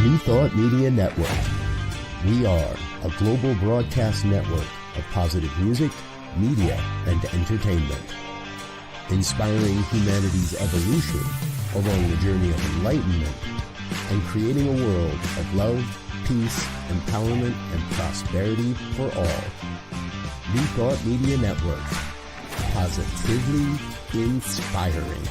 New Thought Media Network. We are a global broadcast network of positive music, media, and entertainment, inspiring humanity's evolution along the journey of enlightenment and creating a world of love, peace, empowerment, and prosperity for all. New Thought Media Network. Positively inspiring.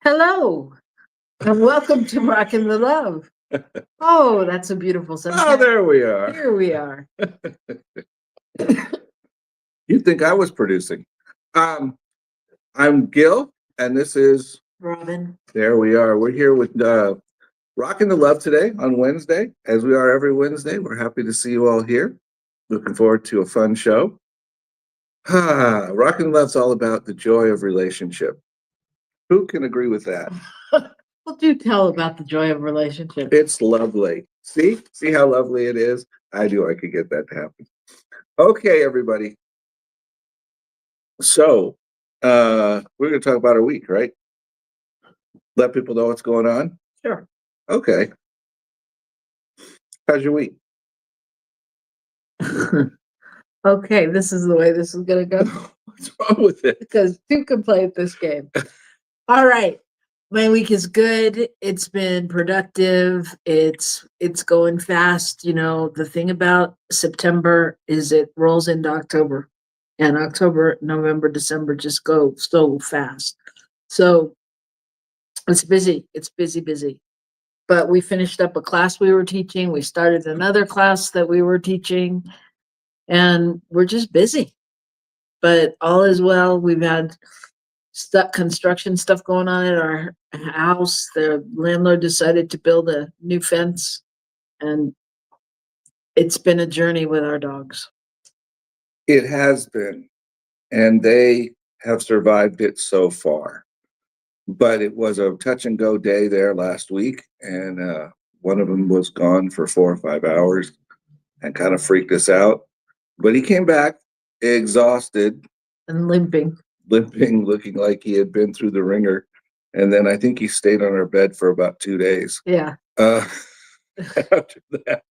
Hello, and welcome to Rockin the Love. Oh, that's a beautiful sentence. Oh, there we are. Here we are. You'd think I was producing. I'm Gil, and this is Robyn. There we are. We're here with Rockin the Love today on Wednesday, as we are every Wednesday. We're happy to see you all here. Looking forward to a fun show. Rockin the Love's all about the joy of relationship. Who can agree with that? Well, do tell about the joy of relationship. It's lovely. See how lovely it is? I knew I could get that to happen. Okay, everybody. So, we're going to talk about our week, right? Let people know what's going on. Sure. Okay. How's your week? Okay, this is the way this is going to go. What's wrong with it? Because two can play at this game. All right. My week is good. It's been productive. It's going fast. You know, the thing about September is it rolls into October. And October, November, December just go so fast. So it's busy. It's busy. But we finished up a class we were teaching. We started another class that we were teaching. And we're just busy. But all is well. We've had construction stuff going on at our house. The landlord decided to build a new fence, and it's been a journey with our dogs. It has been, and they have survived it so far. But it was a touch and go day there last week, and one of them was gone for 4 or 5 hours and kind of freaked us out. But he came back exhausted And limping, looking like he had been through the ringer. And then I think he stayed on our bed for about 2 days. Yeah. After that,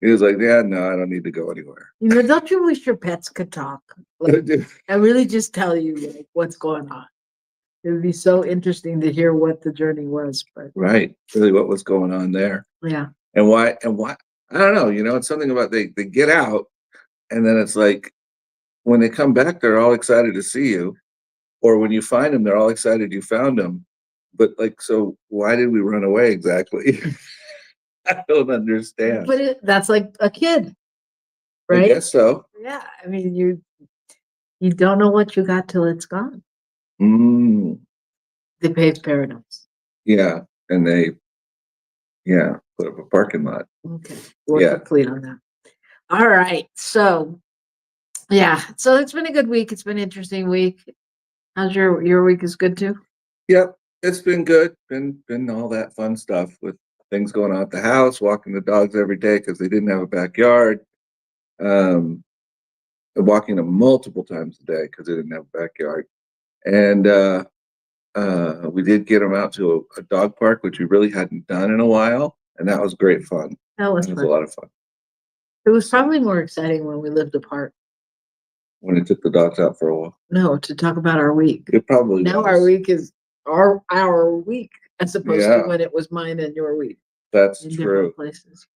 he was like, yeah, no, I don't need to go anywhere. You know, don't you wish your pets could talk? Like, I really just tell you like what's going on. It would be so interesting to hear what the journey was. But Right. Really what was going on there. yeah. And why, I don't know, it's something about they get out, and then it's like when they come back, they're all excited to see you. Or when you find them, they're all excited you found them. But like, so why did we run away exactly? I don't understand. But that's like a kid, right? I guess so. Yeah. I mean, you don't know what you got till it's gone. The paved paradise. Yeah. And they, put up a parking lot. Okay. We're complete on that. All right. So, so it's been a good week. It's been an interesting week. How's your week is good too? Yep. It's been good. Been all that fun stuff with things going on at the house, walking the dogs every day because they didn't have a backyard. Walking them multiple times a day because they didn't have a backyard. And we did get them out to a dog park, which we really hadn't done in a while. And that was great fun. That was a fun. lot of fun. It was probably more exciting when we lived apart. When we took the dogs out for a while. No, to talk about our week. It probably now was. Our week is our week as opposed to when it was mine and your week. That's in true. Different places.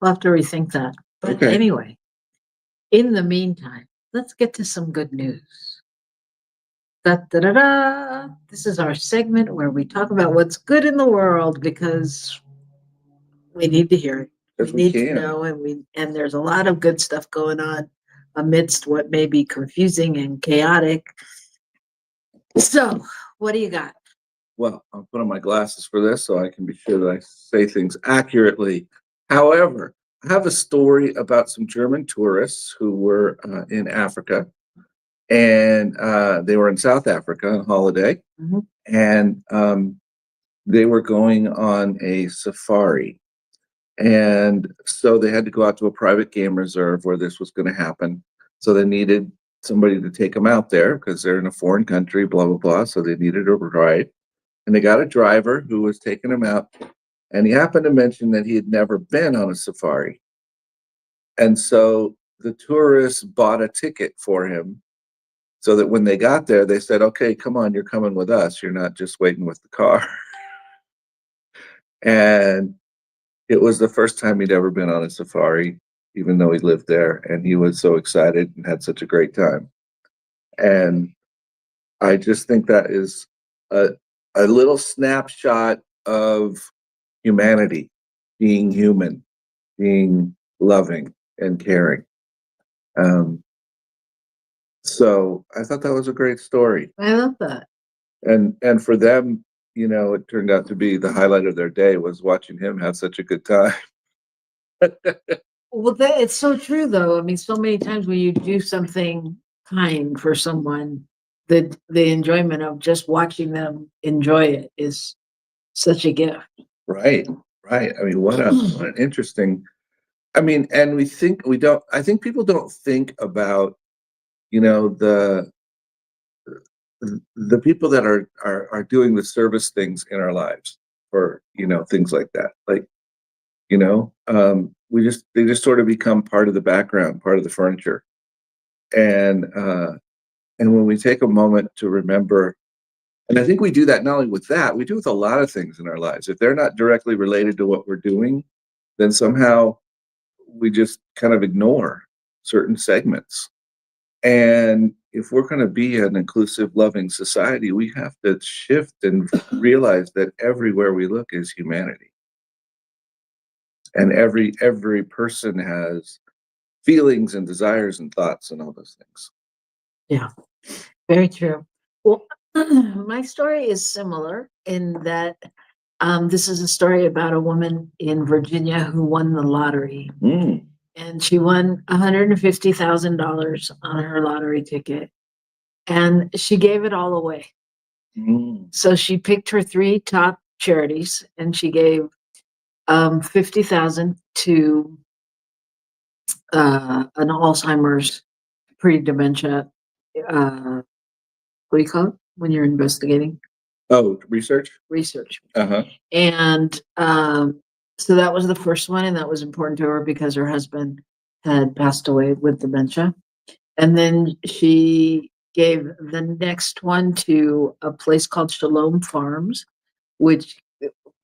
We'll have to rethink that. But anyway, in the meantime, let's get to some good news. This is our segment where we talk about what's good in the world because we need to hear it. Yes, We we need to can. know, and there's a lot of good stuff going on amidst what may be confusing and chaotic. So, what do you got? Well, I'll put on my glasses for this so I can be sure that I say things accurately. However, I have a story about some German tourists who were in Africa, and they were in South Africa on holiday, Mhm. and they were going on a safari. And so they had to go out to a private game reserve where this was going to happen. So they needed somebody to take them out there because they're in a foreign country, blah, blah, blah. So they needed a ride. And they got a driver who was taking them out. And he happened to mention that he had never been on a safari. And so the tourists bought a ticket for him so that when they got there, they said, okay, come on, you're coming with us. You're not just waiting with the car. And it was the first time he'd ever been on a safari, even though he lived there. And he was so excited and had such a great time. And I just think that is a, a little snapshot of humanity, being human, being loving and caring. So I thought that was a great story. I love that. And for them, you know, it turned out to be the highlight of their day was watching him have such a good time. Well, it's so true, though. I mean, so many times when you do something kind for someone, the enjoyment of just watching them enjoy it is such a gift. Right, right. I mean, what an interesting. I mean, and we don't. I think people don't think about, you know, the people that are doing the service things in our lives for, you know, things like that. Like, you know, they just sort of become part of the background, part of the furniture, and when we take a moment to remember. And I think we do that not only with that, we do with a lot of things in our lives. If they're not directly related to what we're doing, then somehow we just kind of ignore certain segments. And if we're going to be an inclusive, loving society, we have to shift and realize that everywhere we look is humanity. And every person has feelings and desires and thoughts and all those things. Yeah, very true. Well, my story is similar in that this is a story about a woman in Virginia who won the lottery. Mm. And she won $150,000 on her lottery ticket. And she gave it all away. Mm. So she picked her 3 top charities and she gave 50,000 to an Alzheimer's pre-dementia, what do you call it when you're investigating? Oh, research? Research. Uh-huh. And so that was the first one, and that was important to her because her husband had passed away with dementia. And then she gave the next one to a place called Shalom Farms, which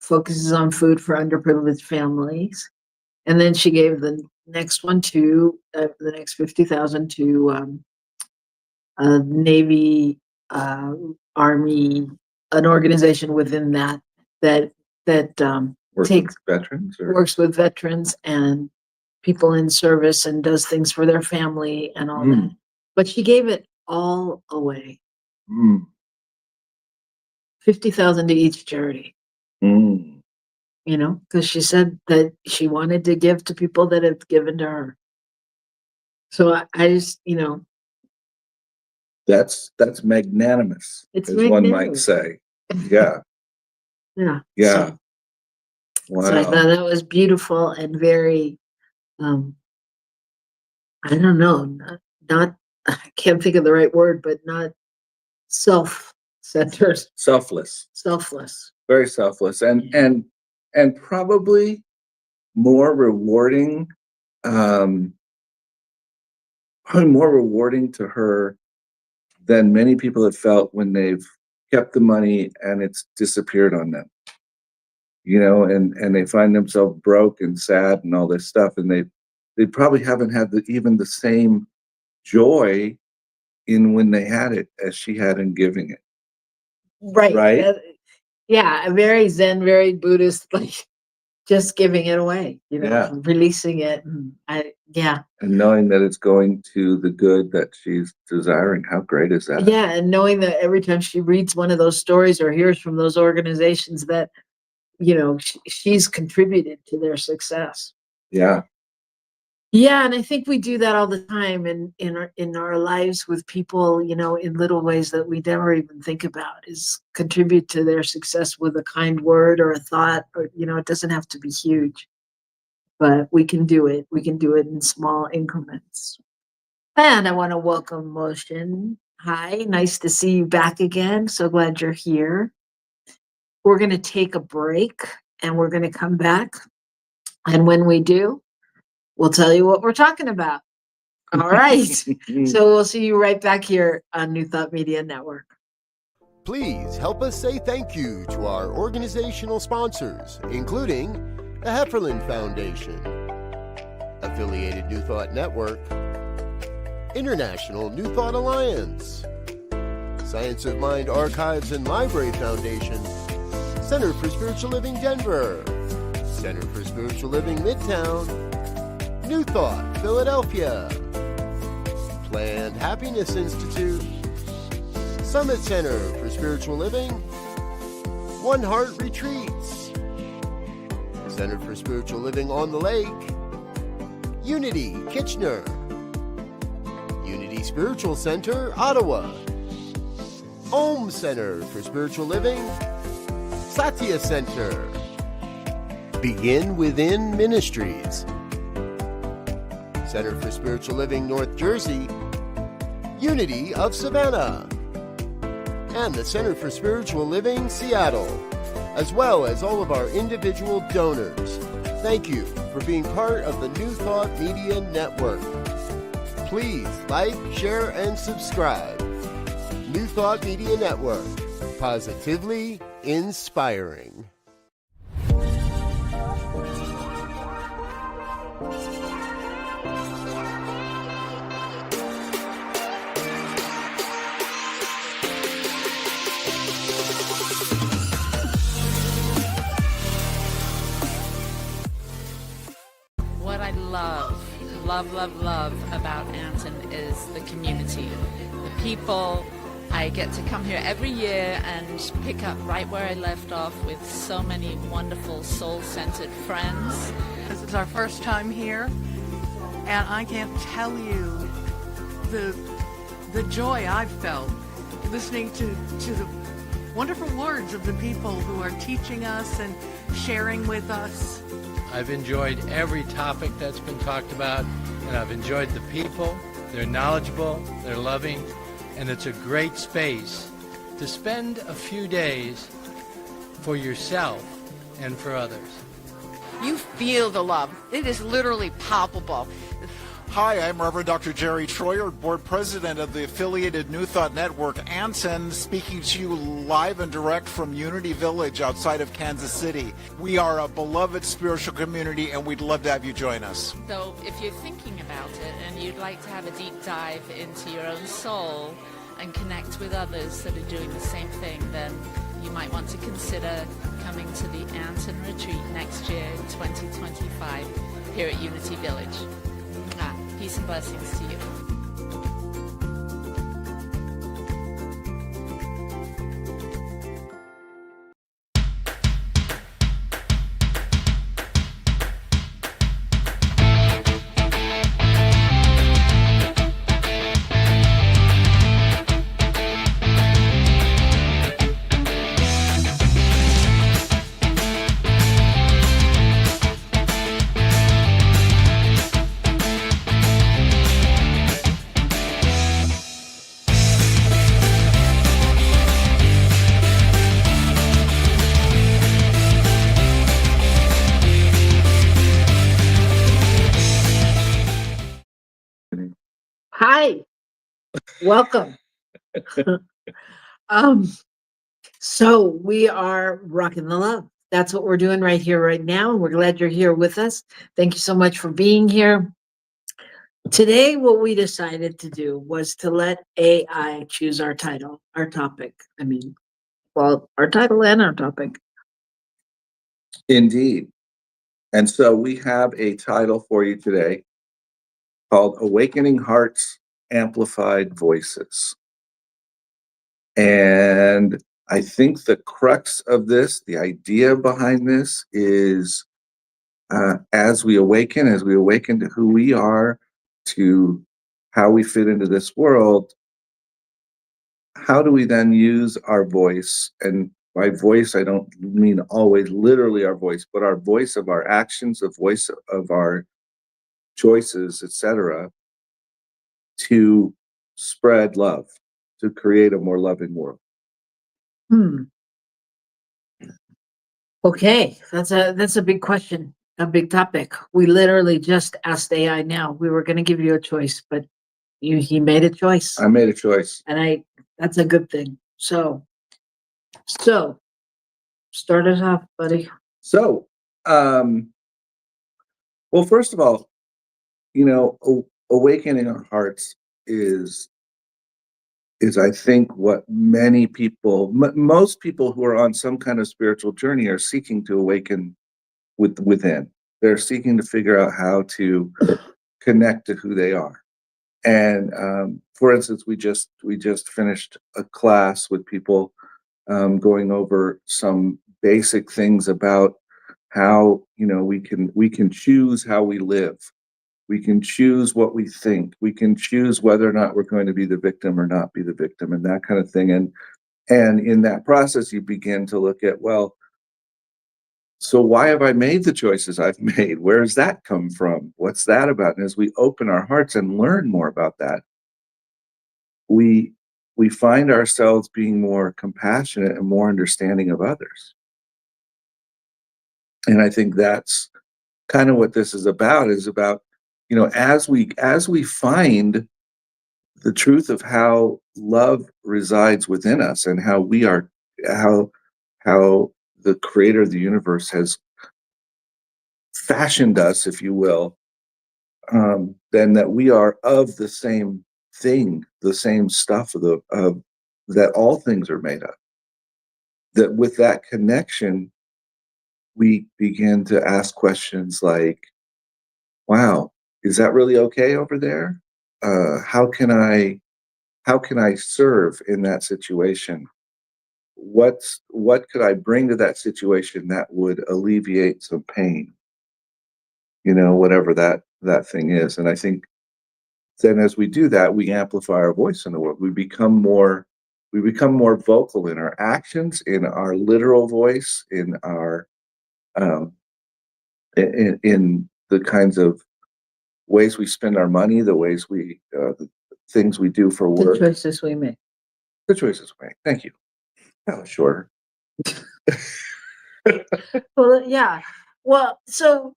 focuses on food for underprivileged families. And then she gave the next one to the next 50,000 to Navy, Army, an organization within that takes Veterans or? works with veterans and people in service and does things for their family and all that. But she gave it all away. 50,000 to each charity. You know, because she said that she wanted to give to people that have given to her. So I just, you know, That's magnanimous, it's as one might magnanimous. say. Yeah. Yeah. Yeah. So, Wow. so I thought that was beautiful and very, I don't know, not I can't think of the right word, but not self-centered, Selfless. Very selfless. And probably more rewarding, probably more rewarding to her than many people have felt when they've kept the money and it's disappeared on them. You know, and they find themselves broke and sad and all this stuff, and they probably haven't had even the same joy in when they had it as she had in giving it. Right. Right? Yeah, very Zen, very Buddhist, like just giving it away, Yeah. releasing it. And And knowing that it's going to the good that she's desiring. How great is that? Yeah. And knowing that every time she reads one of those stories or hears from those organizations that, she's contributed to their success. Yeah. Yeah, and I think we do that all the time in our lives with people, in little ways that we never even think about, is contribute to their success with a kind word or a thought, or it doesn't have to be huge, but we can do it. We can do it in small increments. And I want to welcome Motion. Hi, nice to see you back again. So glad you're here. We're going to take a break and we're going to come back. And when we do, we'll tell you what we're talking about. All right. So we'll see you right back here on New Thought Media Network. Please help us say thank you to our organizational sponsors, including the Hefferland Foundation, Affiliated New Thought Network, International New Thought Alliance, Science of Mind Archives and Library Foundation, Center for Spiritual Living Denver, Center for Spiritual Living Midtown, New Thought Philadelphia, Planned Happiness Institute, Summit Center for Spiritual Living, One Heart Retreats, Center for Spiritual Living on the Lake, Unity Kitchener, Unity Spiritual Center Ottawa, Om Center for Spiritual Living, Satya Center, Begin Within Ministries, Center for Spiritual Living North Jersey, Unity of Savannah, and the Center for Spiritual Living Seattle, as well as all of our individual donors. Thank you for being part of the New Thought Media Network. Please like, share, and subscribe. New Thought Media Network, positively inspiring. What I love about Anton is the community, the people. I get to come here every year and pick up right where I left off with so many wonderful soul-centered friends. This is our first time here, and I can't tell you the joy I've felt listening to the wonderful words of the people who are teaching us and sharing with us. I've enjoyed every topic that's been talked about, and I've enjoyed the people. They're knowledgeable, they're loving, and it's a great space to spend a few days for yourself and for others. You feel the love. It is literally palpable. Hi, I'm Reverend Dr. Jerry Troyer, Board President of the Affiliated New Thought Network, Anson, speaking to you live and direct from Unity Village outside of Kansas City. We are a beloved spiritual community, and we'd love to have you join us. So if you're thinking about it and you'd like to have a deep dive into your own soul and connect with others that are doing the same thing, then you might want to consider coming to the Anton Retreat next year in 2025 here at Unity Village. Peace and blessings to you. Hi, welcome. So we are rocking the love. That's what we're doing right here, right now. And we're glad you're here with us. Thank you so much for being here. Today, what we decided to do was to let AI choose our title, our topic. Our title and our topic. Indeed. And so we have a title for you today called Awakening Hearts, Amplified Voices. And I think the crux of this, the idea behind this is as we awaken to who we are, to how we fit into this world, how do we then use our voice? And by voice, I don't mean always literally our voice, but our voice of our actions, the voice of our choices, etc., to spread love, to create a more loving world. Okay, that's a big question, a big topic. We literally just asked AI now. We were going to give you a choice, but he made a choice, I made a choice. and that's a good thing. So start us off, buddy. So, well, first of all, awakening our hearts is I think what many people, most people who are on some kind of spiritual journey are seeking to awaken within. They're seeking to figure out how to connect to who they are. And for instance, we just finished a class with people going over some basic things about how we can choose how we live. We can choose what we think. We can choose whether or not we're going to be the victim or not be the victim, and that kind of thing. And in that process, you begin to look at, well, so why have I made the choices I've made? Where does that come from? What's that about? And as we open our hearts and learn more about that, we find ourselves being more compassionate and more understanding of others. And I think that's kind of what this is about, as we find the truth of how love resides within us and how we are, how the creator of the universe has fashioned us, if you will, then that we are of the same thing, the same stuff of that all things are made of. That with that connection, we begin to ask questions like, wow, is that really okay over there? How can I serve in that situation? What could I bring to that situation that would alleviate some pain? Whatever that thing is. And I think then as we do that, we amplify our voice in the world. We become more vocal in our actions, in our literal voice, in our in the kinds of ways we spend our money, the ways the things we do for work. The choices we make. The choices we make. Thank you. That was shorter. Well, yeah. Well, so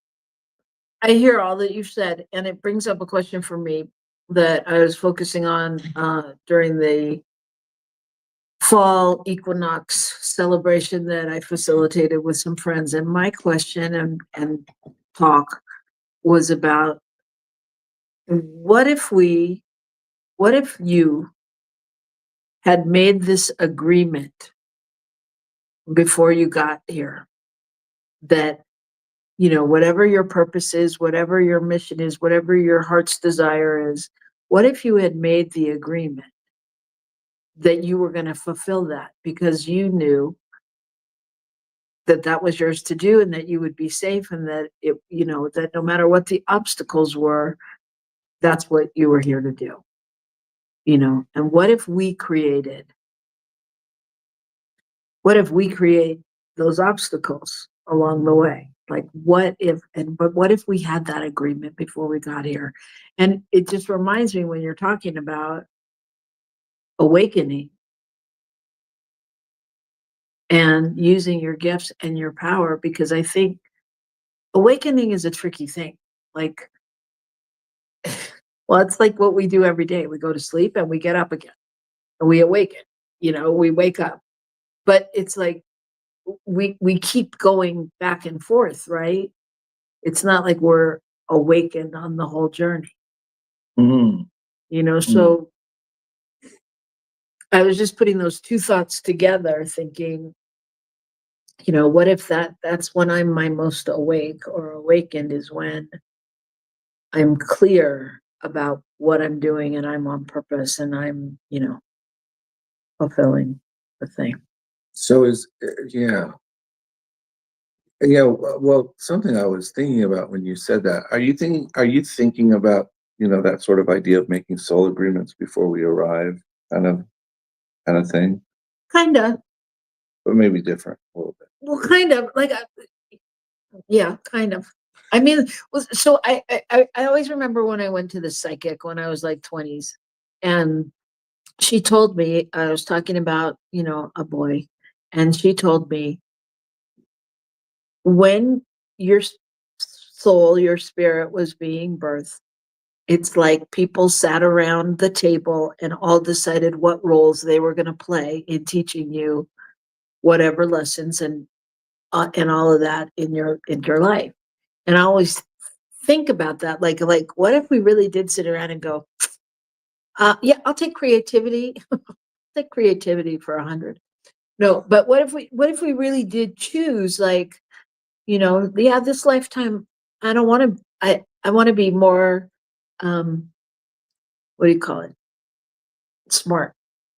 I hear all that you've said, and it brings up a question for me that I was focusing on during the fall equinox celebration that I facilitated with some friends. And my question and talk was about what if you had made this agreement before you got here that, whatever your purpose is, whatever your mission is, whatever your heart's desire is, what if you had made the agreement that you were going to fulfill that because you knew that was yours to do and that you would be safe and that that no matter what the obstacles were, that's what you were here to do, and what if we create those obstacles along the way? Like what if we had that agreement before we got here? And it just reminds me when you're talking about awakening and using your gifts and your power, because I think awakening is a tricky thing. Like, well, it's like what we do every day. We go to sleep and we get up again and we awaken, we wake up, but it's like, we keep going back and forth, right? It's not like we're awakened on the whole journey. Mm-hmm. So I was just putting those two thoughts together, thinking, you know, what if that's when I'm my most awake or awakened, is when I'm clear about what I'm doing and I'm on purpose and I'm, you know, fulfilling the thing. So yeah. Yeah, well, something I was thinking about when you said that, are you thinking about, that sort of idea of making soul agreements before we arrive, kind of thing, Kind of. or maybe different a little bit? Well, kind of like, yeah, kind of. I mean, so I always remember when I went to the psychic when I was like 20s, and she told me, I was talking about, you know, a boy, and she told me, when your soul, your spirit was being birthed, it's like people sat around the table and all decided what roles they were going to play in teaching you whatever lessons and all of that in your life. And I always think about that, like what if we really did sit around and go, yeah, I'll take creativity. Take creativity for 100. No, but what if we really did choose, like, you know, yeah, this lifetime, I don't want to, I want to be more, what do you call it? Smart,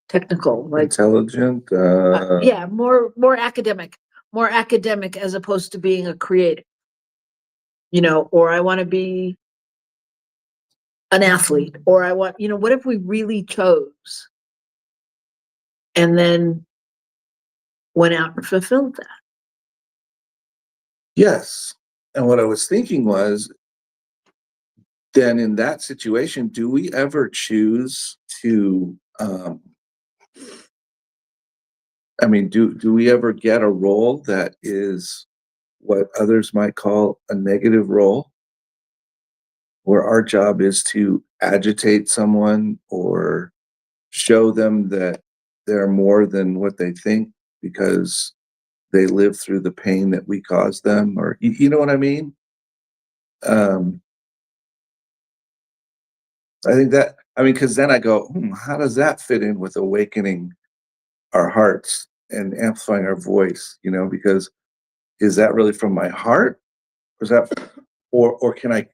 technical, like, Intelligent, yeah, more academic as opposed to being a creative, you know, or I want to be an athlete, or I want, you know, what if we really chose and then went out and fulfilled that? yes. And what I was thinking was, then in that situation, do we ever choose to, do we ever get a role that is what others might call a negative role, where our job is to agitate someone or show them that they're more than what they think because they live through the pain that we caused them, or you know what I mean? Um, I think that, because then I go, how does that fit in with awakening our hearts and amplifying our voice? Because is that really from my heart, or is that, or can I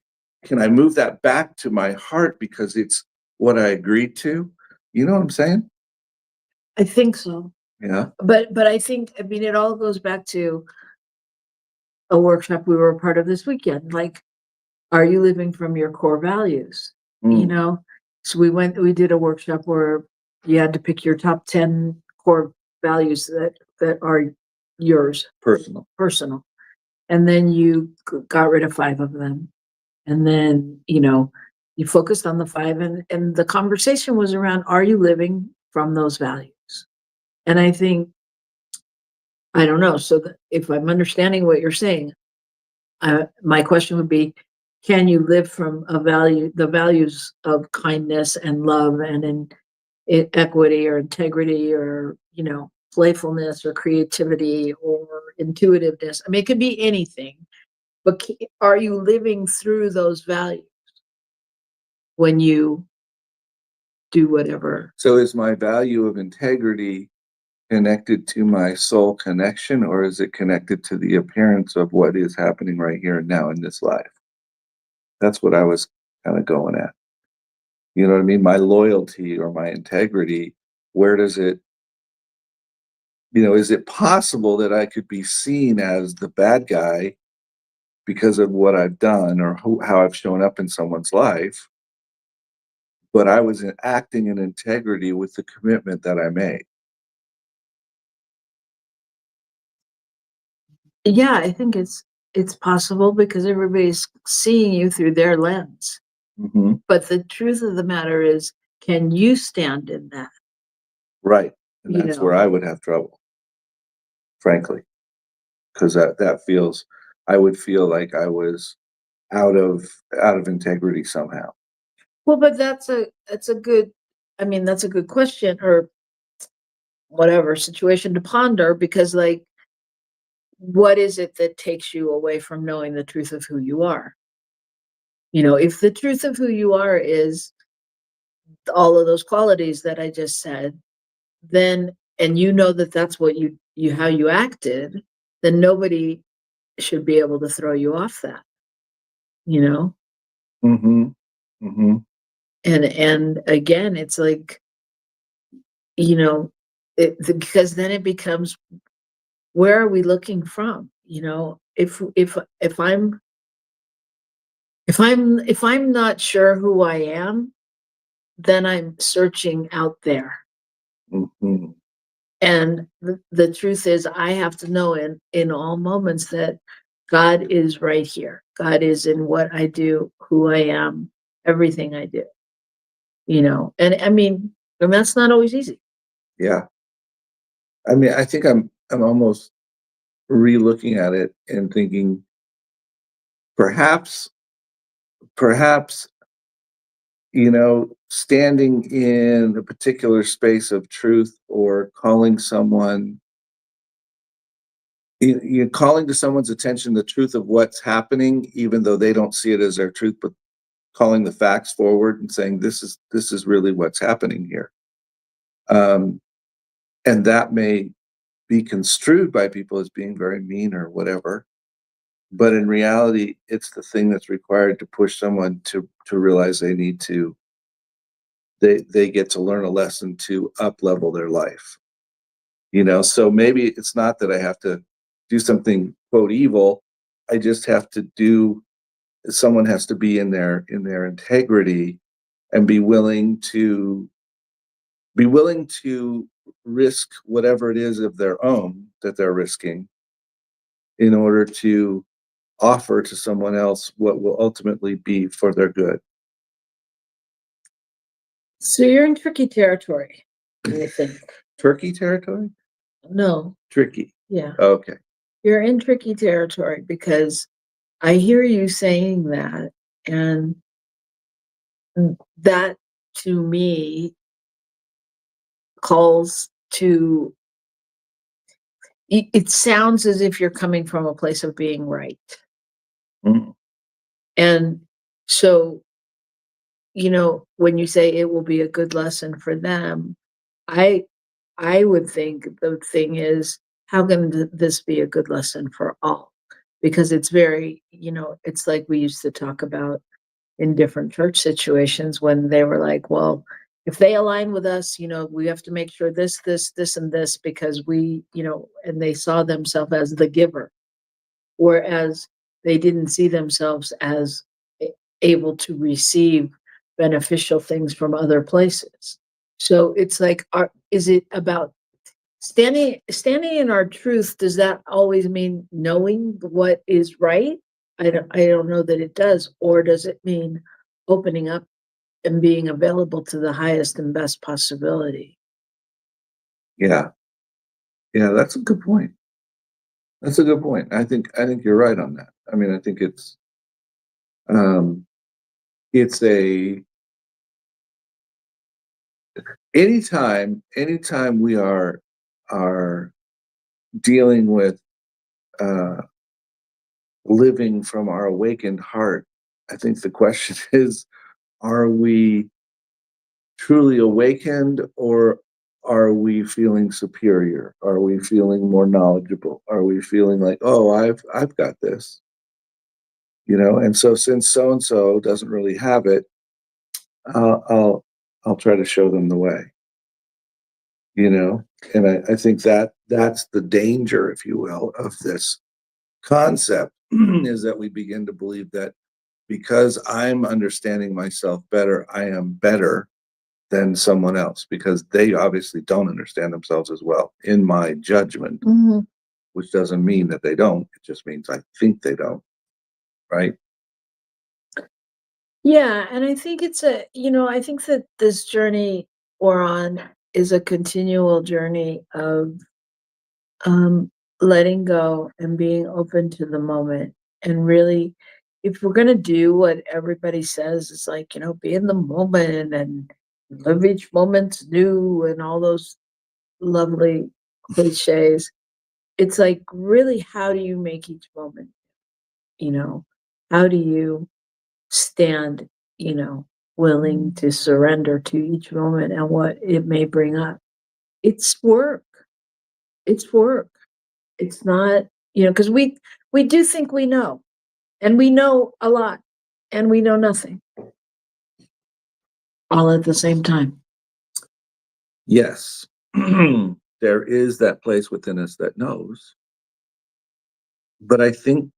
move that back to my heart because it's what I agreed to? You know what I'm saying? I think so. Yeah. But I think, I mean, it all goes back to a workshop we were a part of this weekend. Like, are you living from your core values? You know, so we did a workshop where you had to pick your top 10 core values that are yours, personal. And then you got rid of 5 of them. And then, you know, you focused on the 5, and the conversation was around, are you living from those values? And I think, I don't know. So if I'm understanding what you're saying, my question would be, can you live from the values of kindness and love and equity or integrity, or, you know, playfulness or creativity or intuitiveness? I mean, it could be anything, but are you living through those values when you do whatever? So is my value of integrity connected to my soul connection, or is it connected to the appearance of what is happening right here and now in this life? That's what I was kind of going at. You know what I mean? My loyalty or my integrity, where does it, is it possible that I could be seen as the bad guy because of what I've done or how I've shown up in someone's life, but I was acting in integrity with the commitment that I made? Yeah, I think it's possible because everybody's seeing you through their lens. Mm-hmm. But the truth of the matter is, can you stand in that? Right. And that's where I would have trouble, frankly, because that feels, I would feel like I was out of integrity somehow. Well, but that's a good, I mean, that's a good question, or whatever situation to ponder, because, like, what is it that takes you away from knowing the truth of who you are? You know, if the truth of who you are is all of those qualities that I just said, then, and you know that that's what you how you acted, then nobody should be able to throw you off that, you know? Mm-hmm. Mm-hmm. And again, it's like, you know, because then it becomes, where are we looking from? You know, if I'm not sure who I am, then I'm searching out there. Mm-hmm. And the truth is, I have to know in all moments that God is right here. God is in what I do, who I am, everything I do, you know? And I mean, and that's not always easy. Yeah. I mean, I think I'm almost re-looking at it and thinking perhaps, you know, standing in a particular space of truth or calling someone, you're calling to someone's attention the truth of what's happening, even though they don't see it as their truth, but calling the facts forward and saying, this is really what's happening here. And that may be construed by people as being very mean or whatever. But in reality, it's the thing that's required to push someone to realize they need to, they get to learn a lesson to up level their life. You know, so maybe it's not that I have to do something quote evil. I just have to do, someone has to be in their integrity and be willing to risk whatever it is of their own that they're risking in order to offer to someone else what will ultimately be for their good. So you're in tricky territory, I think. Turkey territory? No, Tricky. yeah. Okay. You're in tricky territory because I hear you saying that, and that to me calls to, it sounds as if you're coming from a place of being right. Mm. And so, you know, when you say it will be a good lesson for them, I would think the thing is, how can this be a good lesson for all? Because it's very, you know, it's like we used to talk about in different church situations when they were like, well, if they align with us, you know, we have to make sure this, and this, because we, you know, and they saw themselves as the giver, whereas they didn't see themselves as able to receive beneficial things from other places. So it's like, is it about standing in our truth? Does that always mean knowing what is right? I don't know that it does. Or does it mean opening up and being available to the highest and best possibility? Yeah. Yeah, that's a good point. That's a good point. I think you're right on that. I mean, I think it's a, anytime we are dealing with living from our awakened heart, I think the question is, are we truly awakened, or are we feeling superior? Are we feeling more knowledgeable? Are we feeling like, oh, I've got this, you know? And so since so and so doesn't really have it, I'll try to show them the way, you know. And I think that's the danger, if you will, of this concept is that we begin to believe that because I'm understanding myself better, I am better than someone else, because they obviously don't understand themselves as well, in my judgment. Mm-hmm. Which doesn't mean that they don't. It just means I think they don't. Right? Yeah, and I think it's a, you know, I think that this journey we're on is a continual journey of um, letting go and being open to the moment. And really, if we're going to do what everybody says, it's like, you know, be in the moment and live each moment new and all those lovely cliches. It's like, really, how do you make each moment? You know, how do you stand, you know, willing to surrender to each moment and what it may bring up? It's work. It's work. It's not you know, because we do think we know, and we know a lot, and we know nothing, all at the same time. Yes, there is that place within us that knows. But I think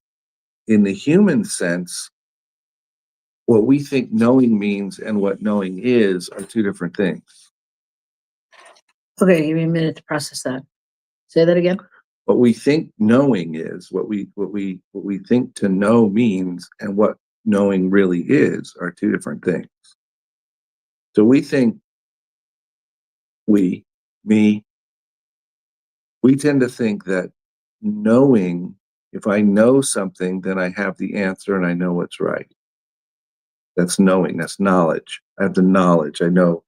in the human sense, what we think knowing means and what knowing is are two different things. Okay, give me a minute to process that. Say that again. What we think knowing is, what we think to know means, and what knowing really is are two different things. So we think me, we tend to think that knowing, if I know something, then I have the answer and I know what's right. That's knowing, that's knowledge. I have the knowledge. I know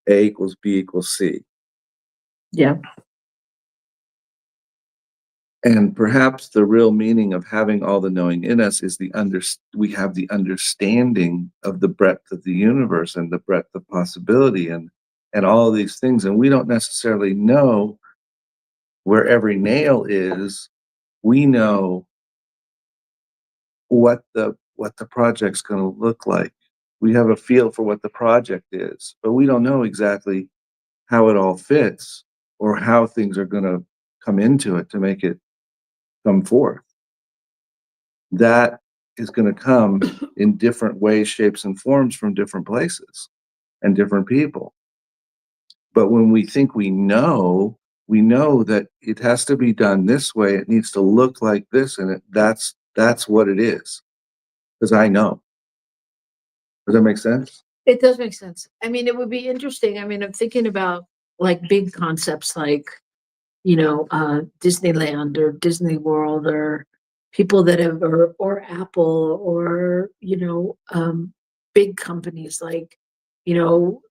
A equals B equals C. Yeah. And perhaps the real meaning of having all the knowing in us is we have the understanding of the breadth of the universe and the breadth of possibility and all of these things. And we don't necessarily know where every nail is. We know what the project's going to look like. We have a feel for what the project is, but we don't know exactly how it all fits or how things are going to come into it to make it come forth. That is going to come in different ways, shapes, and forms from different places and different people. But when we think we know that it has to be done this way. It needs to look like this, and that's what it is. Because I know. Does that make sense? It does make sense. I mean, it would be interesting. I mean, I'm thinking about like big concepts like, you know, Disneyland or Disney World, or people that have, or Apple, or, you know, big companies like, you know,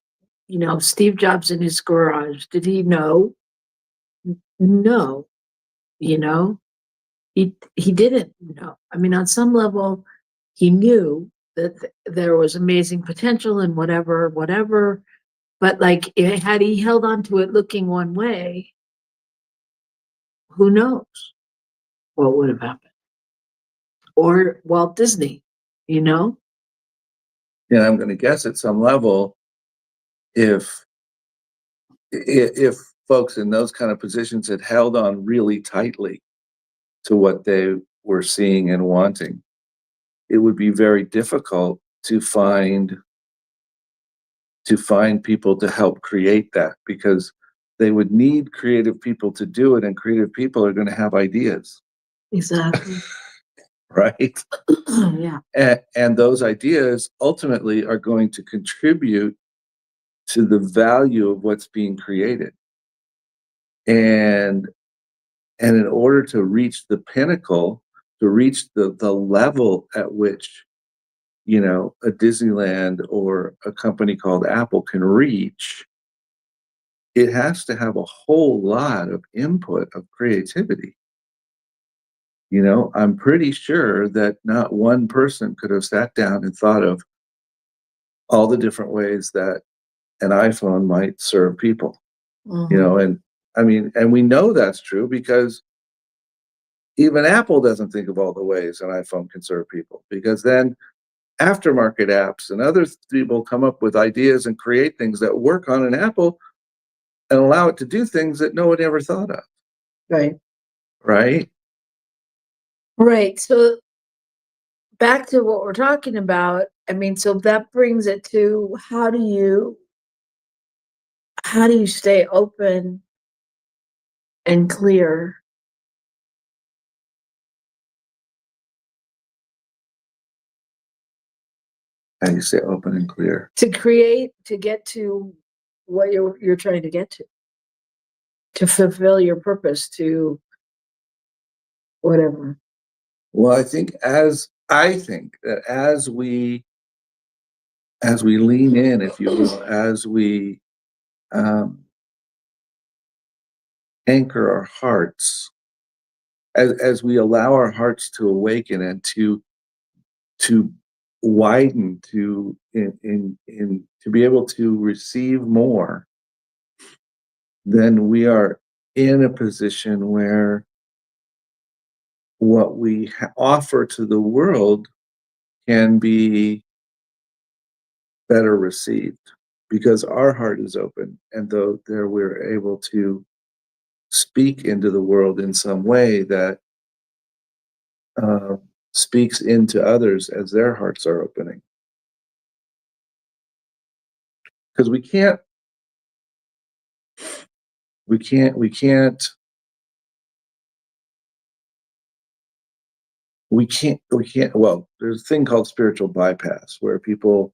Steve Jobs in his garage. Did he know? No, you know, he didn't know. I mean, on some level, he knew that there was amazing potential and whatever. But like, had he held on to it looking one way, who knows what would have happened? Or Walt Disney, you know? And I'm going to guess at some level, if folks in those kind of positions had held on really tightly to what they were seeing and wanting, it would be very difficult to find people to help create that, because they would need creative people to do it, and creative people are going to have ideas. Exactly. Right? Yeah. And those ideas ultimately are going to contribute to the value of what's being created. And in order to reach the pinnacle, to reach the level at which, you know, a Disneyland or a company called Apple can reach, it has to have a whole lot of input of creativity. You know, I'm pretty sure that not one person could have sat down and thought of all the different ways that an iPhone might serve people. You know, and I mean, and we know that's true because even Apple doesn't think of all the ways an iPhone can serve people, because then aftermarket apps and other people come up with ideas and create things that work on an Apple and allow it to do things that no one ever thought of. Right. Right? Right. So back to what we're talking about. I mean, so that brings it to how do you stay open and clear How do you stay open and clear? to create, to get to what you're trying to get to fulfill your purpose, to whatever. Well, I think that as we lean in, if you will, as we anchor our hearts, as we allow our hearts to awaken and to widen, to be able to receive more, then we are in a position where what we offer to the world can be better received because our heart is open, and though there we're able to speak into the world in some way that speaks into others as their hearts are opening. Because we can't, well, there's a thing called spiritual bypass where people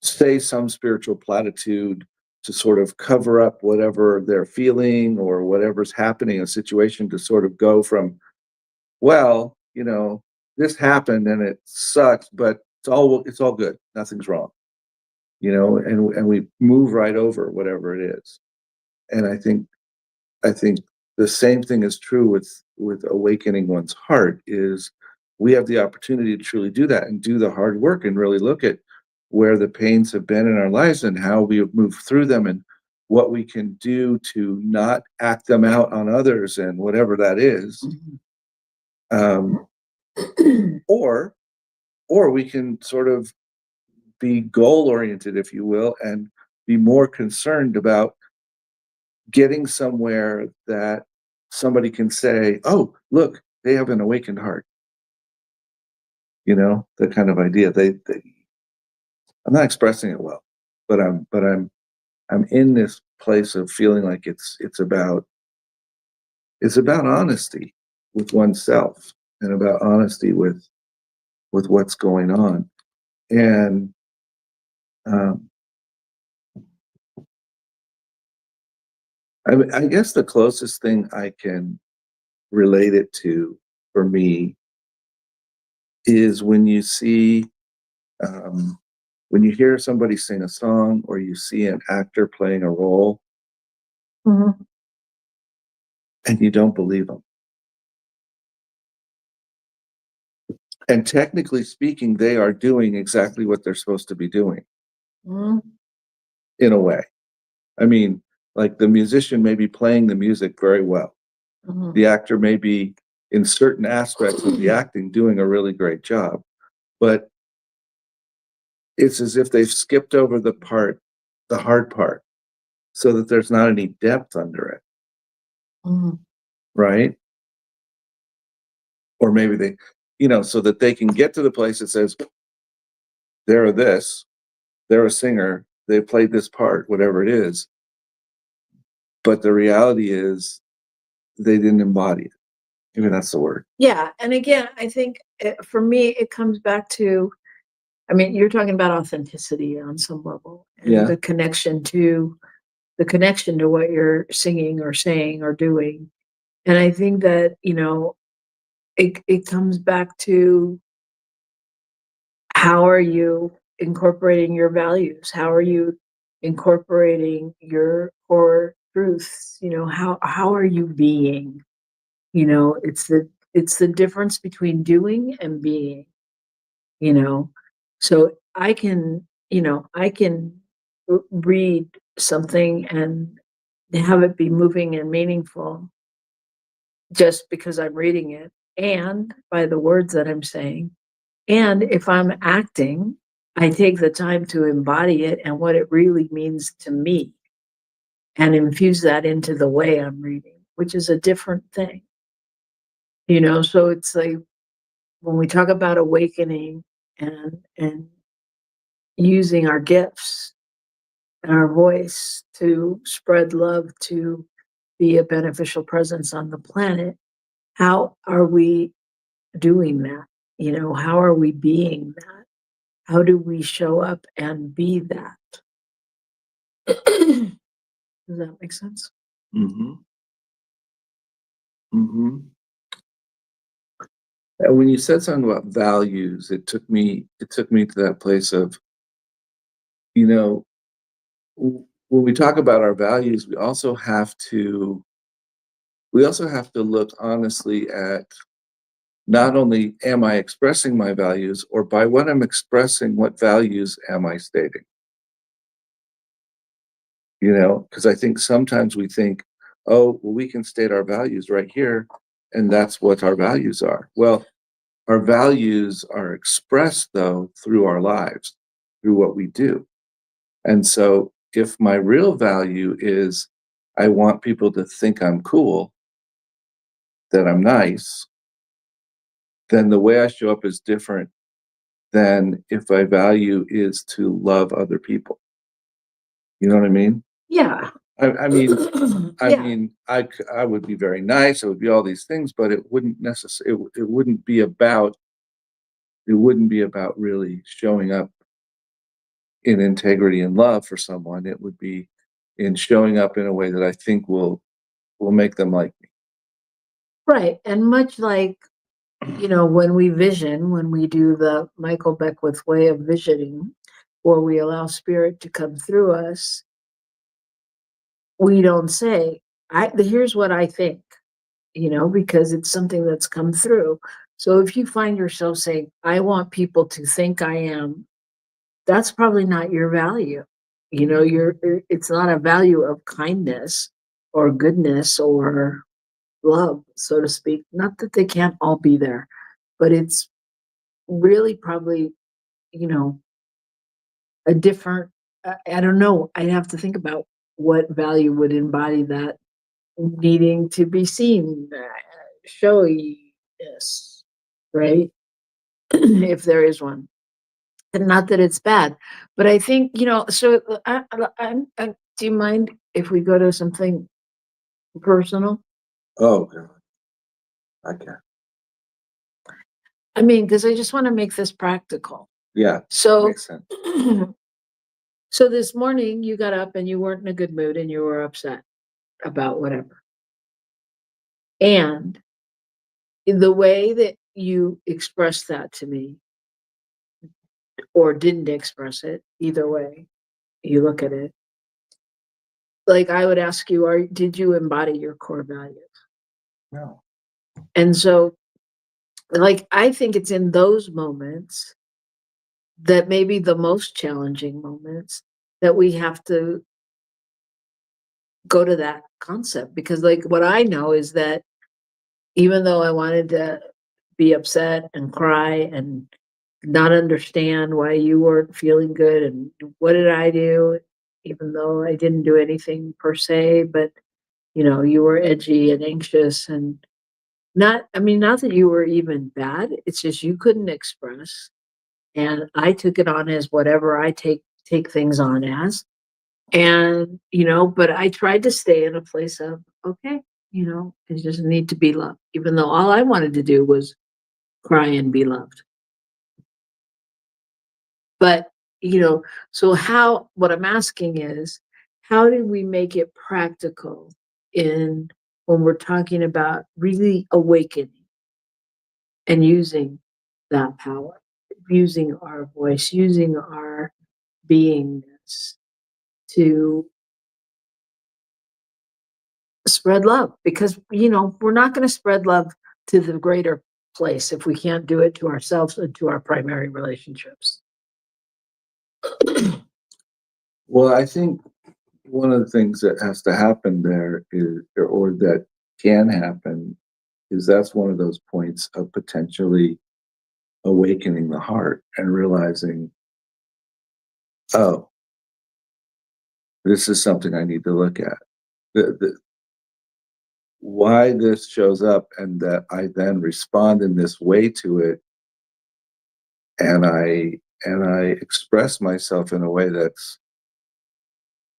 say some spiritual platitude to sort of cover up whatever they're feeling or whatever's happening in a situation, to sort of go from, well, you know, this happened and it sucks, but it's all good. Nothing's wrong. You know, and we move right over whatever it is. And I think the same thing is true with awakening one's heart. Is we have the opportunity to truly do that and do the hard work and really look at where the pains have been in our lives and how we have moved through them and what we can do to not act them out on others and whatever that is. Or we can sort of be goal oriented, if you will, and be more concerned about getting somewhere that somebody can say, oh, look, they have an awakened heart. You know, that kind of idea. I'm not expressing it well, but I'm in this place of feeling like it's about honesty with oneself and about honesty with what's going on. And I guess the closest thing I can relate it to for me is when you see, when you hear somebody sing a song or you see an actor playing a role and you don't believe them. And technically speaking, they are doing exactly what they're supposed to be doing in a way. I mean, like the musician may be playing the music very well. The actor may be in certain aspects of the acting doing a really great job, but it's as if they've skipped over the hard part, so that there's not any depth under it. Right? Or maybe they, you know, so that they can get to the place that says, they're a singer, they played this part, whatever it is. But the reality is they didn't embody it. Maybe that's the word. Yeah. And again, I think for me, it comes back to, I mean, you're talking about authenticity on some level, and the connection to what you're singing or saying or doing. And I think that, you know, it comes back to, how are you incorporating your values? How are you incorporating your core truths? You know, how are you being? You know, it's the difference between doing and being, you know. So I can read something and have it be moving and meaningful just because I'm reading it and by the words that I'm saying. And if I'm acting, I take the time to embody it and what it really means to me and infuse that into the way I'm reading, which is a different thing. You know, so it's like when we talk about awakening and using our gifts and our voice to spread love, to be a beneficial presence on the planet, how are we doing that? You know, how are we being that? How do we show up and be that? Does that make sense? And when you said something about values, it took me to that place of, you know, when we talk about our values, we also have to look honestly at, not only am I expressing my values, or by what I'm expressing, what values am I stating? You know, because I think sometimes we think, oh, well, we can state our values right here And that's what our values are. Well, our values are expressed though through our lives, through what we do. And so if my real value is I want people to think I'm cool, that I'm nice, then the way I show up is different than if my value is to love other people. You know what I mean? Yeah. I mean, Yeah. I would be very nice. It would be all these things, but it wouldn't necessarily. It wouldn't be about. It wouldn't be about really showing up in integrity and love for someone. It would be in showing up in a way that I think will make them like me. Right. And much like, when we vision, when we do the Michael Beckwith way of visioning, or we allow spirit to come through us, we don't say, here's what I think, because it's something that's come through. So if you find yourself saying, I want people to think I am, that's probably not your value. It's not a value of kindness or goodness or love, so to speak. Not that they can't all be there, but it's really probably, a different, I don't know. I'd have to think about what value would embody that needing to be seen, showiness, right? If there is one. And not that it's bad, but I think, so do you mind if we go to something personal? Oh God, I can't. I mean, because I just want to make this practical. Yeah, So, makes sense. so this morning you got up and you weren't in a good mood and you were upset about whatever. And the way that you expressed that to me, or didn't express it, either way you look at it, like I would ask you, did you embody your core values? No. And so, like, I think it's in those moments that maybe the most challenging moments that we have to go to that concept, because like what I know is that even though I wanted to be upset and cry and not understand why you weren't feeling good and what did I do, even though I didn't do anything per se, but you were edgy and anxious and not that you were even bad, it's just you couldn't express. And I took it on as whatever I take things on as. And, but I tried to stay in a place of, okay, it just need to be loved, even though all I wanted to do was cry and be loved. But, so what I'm asking is, how did we make it practical when we're talking about really awakening and using that power, using our voice, using our beingness to spread love? Because, we're not going to spread love to the greater place if we can't do it to ourselves and to our primary relationships. Well, I think one of the things that has to happen there is, or that can happen, is that's one of those points of potentially awakening the heart and realizing, oh, this is something I need to look at. Why this shows up and that I then respond in this way to it, and I express myself in a way that's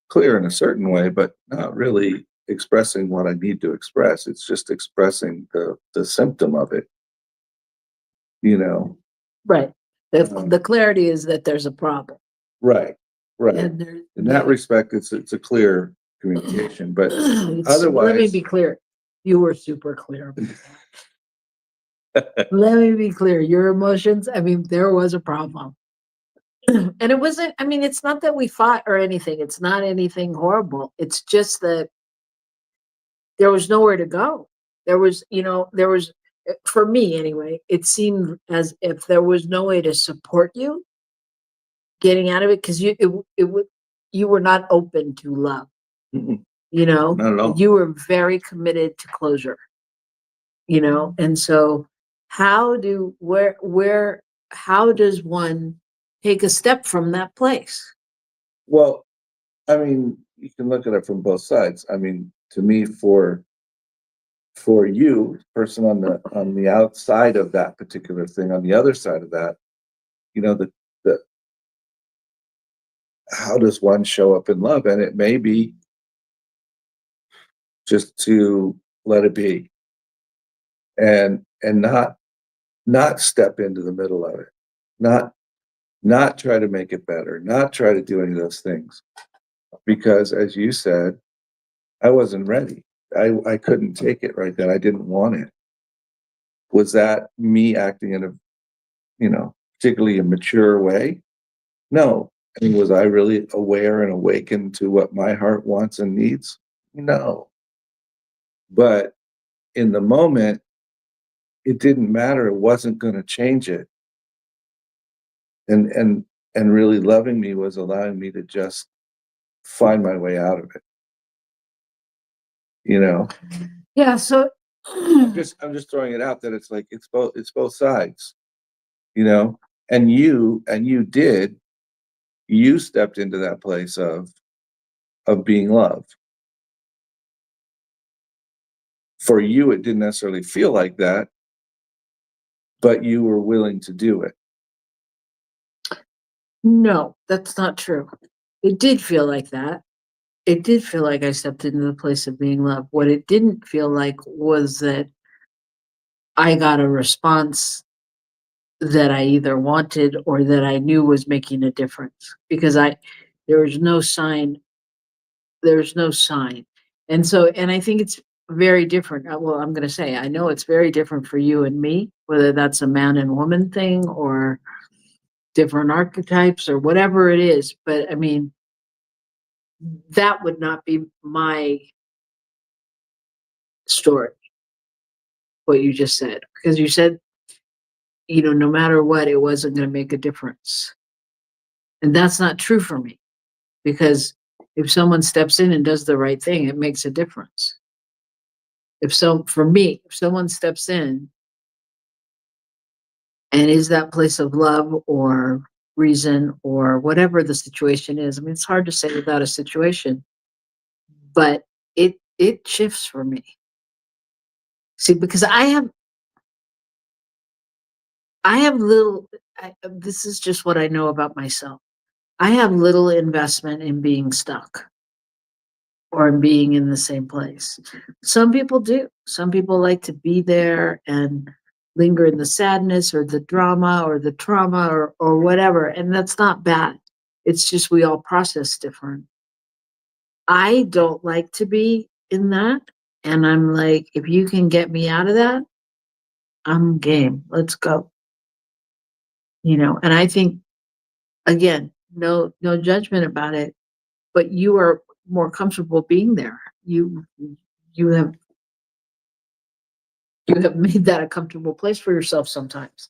clear in a certain way, but not really expressing what I need to express. It's just expressing the symptom of it, Right. The clarity is that there's a problem. Right. And In that respect, it's a clear communication, but otherwise, let me be clear. You were super clear. Let me be clear. Your emotions, there was a problem. And it wasn't, it's not that we fought or anything. It's not anything horrible. It's just that there was nowhere to go. There was, for me anyway, it seemed as if there was no way to support you getting out of it, because you were not open to love. not at all. You were very committed to closure. you know? And so how does one take a step from that place? Well, I mean, you can look at it from both sides. I mean, to me, for you, person on the outside of that particular thing, on the other side of that, you know, the how does one show up in love? And it may be just to let it be and not step into the middle of it, not try to make it better, not try to do any of those things. Because as you said, I wasn't ready. I couldn't take it right then. I didn't want it. Was that me acting in a, you know, particularly a mature way? No. I mean, was I really aware and awakened to what my heart wants and needs? No. But in the moment, it didn't matter. It wasn't going to change it. And really loving me was allowing me to just find my way out of it. You know, Yeah. So I'm just throwing it out that it's like it's both sides. You know, and you stepped into that place of being loved. For you, it didn't necessarily feel like that, but you were willing to do it. no, that's not true. It did feel like that. It did feel like I stepped into the place of being loved. What it didn't feel like was that I got a response that I either wanted or that I knew was making a difference, because there was no sign. There's no sign. And I think it's very different. Well, I'm going to say, I know it's very different for you and me, whether that's a man and woman thing or different archetypes or whatever it is. But I mean, that would not be my story, what you just said, because you said, you know, no matter what, it wasn't going to make a difference. And that's not true for me, because if someone steps in and does the right thing, it makes a difference. For me, if someone steps in and is that place of love or reason or whatever the situation is, I mean, it's hard to say without a situation, but it shifts for me. See, because I have this is just what I know about myself. I have little investment in being stuck or in being in the same place. Some people do. Some people like to be there and linger in the sadness or the drama or the trauma or whatever. And that's not bad. It's just we all process different. I don't like to be in that. And I'm like, if you can get me out of that, I'm game. Let's go. You know, and I think, again, no judgment about it, but you are more comfortable being there. You have made that a comfortable place for yourself sometimes,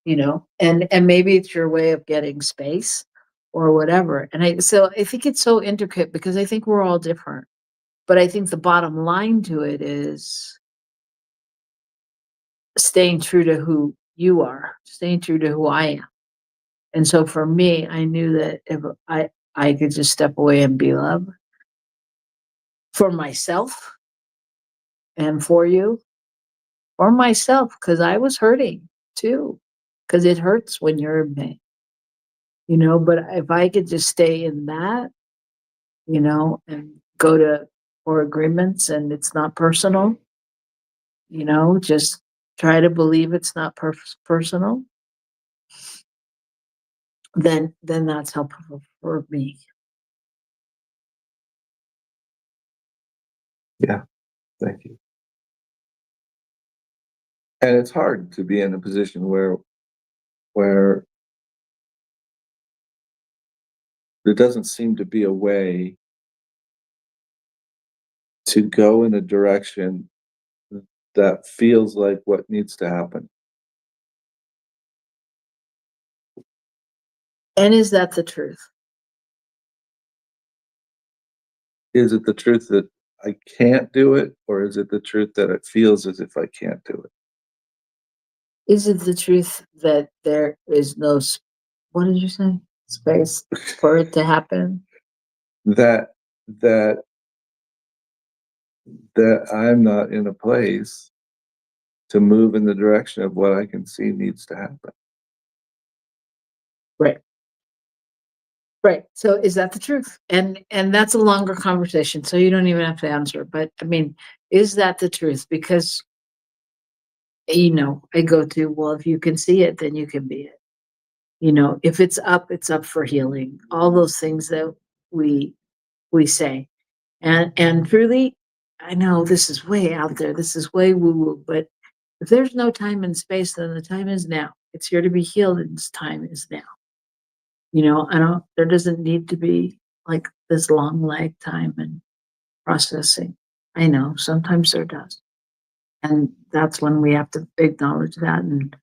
you know, and maybe it's your way of getting space or whatever. And I think it's so intricate because I think we're all different. But I think the bottom line to it is staying true to who you are, staying true to who I am. And so for me, I knew that if I could just step away and be loved for myself and for you, for myself, because I was hurting too, because it hurts when you're in pain, you know. But if I could just stay in that, you know, and go to for agreements and it's not personal, you know, just try to believe it's not personal, then that's helpful for me. Yeah, thank you. And it's hard to be in a position where there doesn't seem to be a way to go in a direction that feels like what needs to happen. And is that the truth? Is it the truth that I can't do it, or is it the truth that it feels as if I can't do it? Is it the truth that there is no, what did you say? Space for it to happen? That that that I'm not in a place to move in the direction of what I can see needs to happen. Right. Right. So is that the truth? And that's a longer conversation, so you don't even have to answer. But I mean, is that the truth? Because I go to, well, if you can see it, then you can be it. If it's up for healing. All those things that we say. And truly, I know this is way out there. This is way woo-woo, but if there's no time and space, then the time is now. It's here to be healed, and this time is now. There doesn't need to be like this long lag time and processing. I know sometimes there does. And that's when we have to acknowledge that. And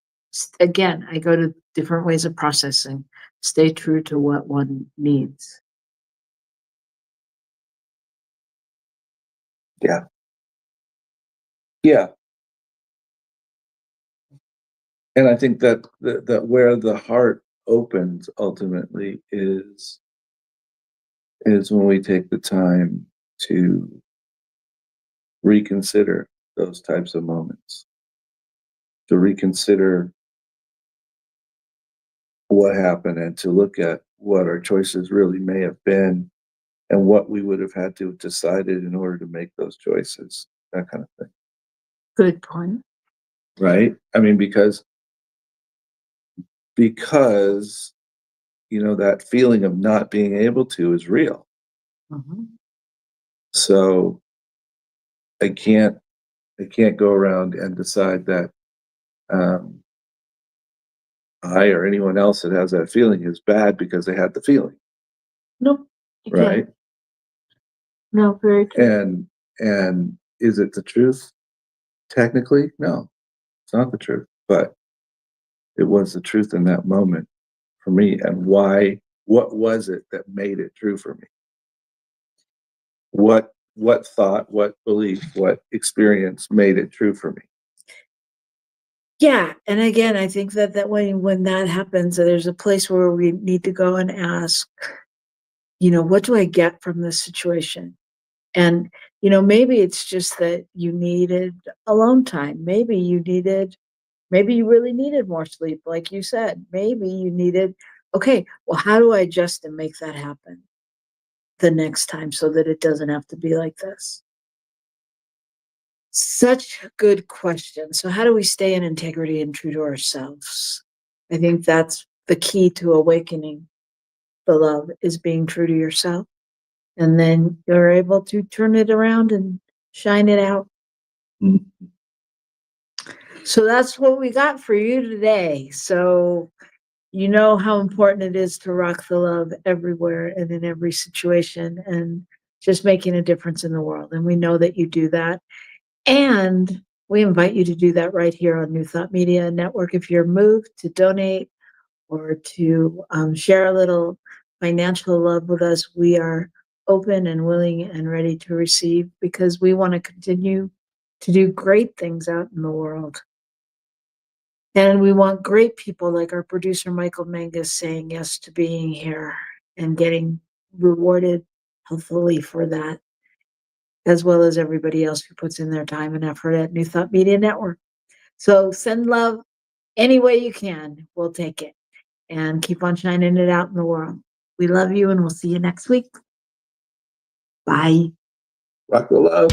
again, I go to different ways of processing. Stay true to what one needs. Yeah. Yeah. And I think that where the heart opens ultimately is when we take the time to reconsider those types of moments, to reconsider what happened, and to look at what our choices really may have been and what we would have had to have decided in order to make those choices, that kind of thing. Good point. Right? I mean, because that feeling of not being able to is real. Mhm. So I can't go around and decide that I or anyone else that has that feeling is bad because they had the feeling, Nope. You right? can't. No, very true. And is it the truth? Technically, no, it's not the truth, but it was the truth in that moment for me. And why? What was it that made it true for me? What thought, what belief, what experience made it true for me? Yeah, and again, I think that when that happens, there's a place where we need to go and ask, what do I get from this situation? And maybe it's just that you needed alone time. Maybe you really needed more sleep, like you said. Maybe you needed, okay, well, how do I adjust and make that happen the next time so that it doesn't have to be like this? Such a good question. So how do we stay in integrity and true to ourselves? I think that's the key to awakening the love, is being true to yourself. And then you're able to turn it around and shine it out. Mm. So that's what we got for you today. So you know how important it is to rock the love everywhere and in every situation, and just making a difference in the world. And we know that you do that. And we invite you to do that right here on New Thought Media Network. If you're moved to donate or to share a little financial love with us, we are open and willing and ready to receive, because we want to continue to do great things out in the world. And we want great people like our producer, Michael Mangus, saying yes to being here and getting rewarded healthily for that, as well as everybody else who puts in their time and effort at New Thought Media Network. So send love any way you can. We'll take it. And keep on shining it out in the world. We love you, and we'll see you next week. Bye. Rock the love.